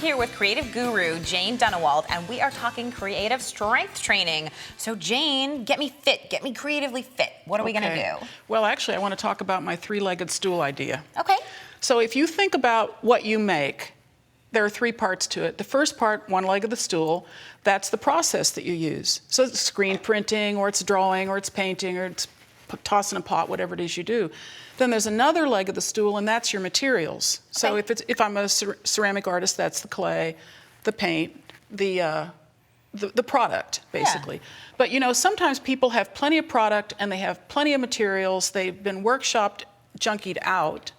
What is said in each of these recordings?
here with creative guru Jane Dunnewold, and we are talking creative strength training. So Jane, get me fit, get me creatively fit. What are we gonna do? Well, actually, I want to talk about my three-legged stool idea. Okay. So if you think about what you make, there are three parts to it. The first part, one leg of the stool, that's the process that you use. So it's screen printing, or it's drawing, or it's painting, or it's tossing a pot, whatever it is you do. Then there's another leg of the stool, and that's your materials. So if I'm a ceramic artist, that's the clay, the paint, the product, basically. Yeah. But you know, sometimes people have plenty of product and they have plenty of materials. They've been workshopped, junkied out,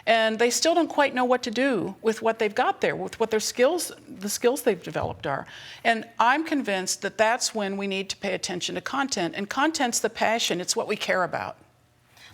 and they still don't quite know what to do with what they've got there, with what their skills, the skills they've developed are. And I'm convinced that that's when we need to pay attention to content. And content's the passion, it's what we care about.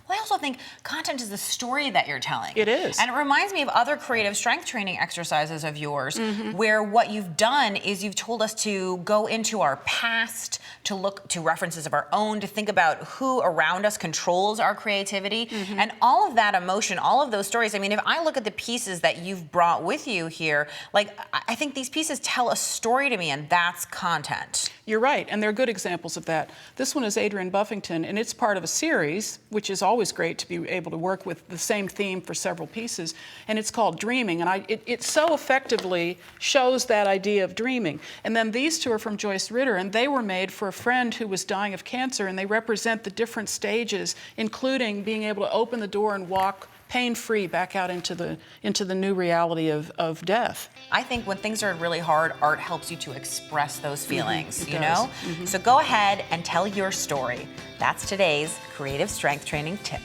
Well, I also think content is the story that you're telling. It is. And it reminds me of other creative strength training exercises of yours, where what you've done is you've told us to go into our past, to look to references of our own, to think about who around us controls our creativity, and all of that emotion, all of those stories. I mean, if I look at the pieces that you've brought with you here, like, I think these pieces tell a story to me, and that's content. You're right, and they're good examples of that. This one is Adrian Buffington, and it's part of a series, which is always great to be able to work with the same theme for several pieces, and it's called Dreaming, and it so effectively shows that idea of dreaming. And then these two are from Joyce Ritter, and they were made for a friend who was dying of cancer, and they represent the different stages, including being able to open the door and walk pain-free back out into the new reality of death. I think when things are really hard, art helps you to express those feelings, It you does. know? So go ahead and tell your story. That's today's creative strength training tip.